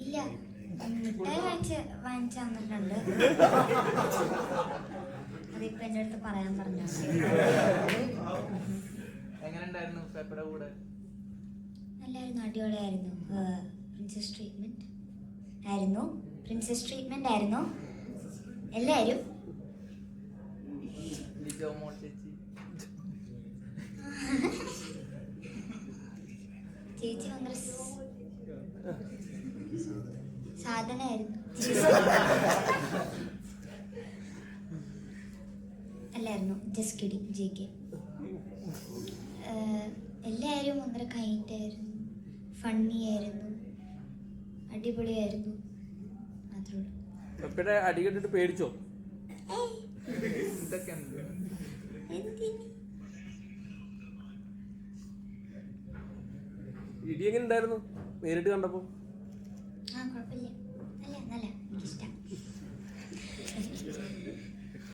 ഇല്ല, മിഠായി വാങ്ങിച്ചു തന്നിട്ടുണ്ട്. അതിപ്പോ എന്റെ അടുത്ത് പറയാൻ പറഞ്ഞു. എങ്ങനെയുണ്ടായിരുന്നു പെപ്പയുടെ കൂടെ? നല്ലായിരുന്നു, അടിപൊളിയായിരുന്നു. പ്രിൻസസ് ട്രീറ്റ്മെന്റ് ആയിരുന്നു. എല്ലാവരും ചേച്ചി ഭയങ്കര സാധനമായിരുന്നു. അല്ലായിരുന്നു, ജസ്റ്റ് കിഡിങ്. JK. എല്ലാവരും ഭയങ്കര കൈൻഡായിരുന്നു, ഫണ്ണി ആയിരുന്നു, അടിപൊളിയായിരുന്നു. പെപ്പയുടെ അടി കണ്ടിട്ട് പേടിച്ചോ? ഇടി എങ്ങനെ ഉണ്ടായിരുന്നു നേരിട്ട് കണ്ടപ്പോ? കുഴപ്പമില്ല.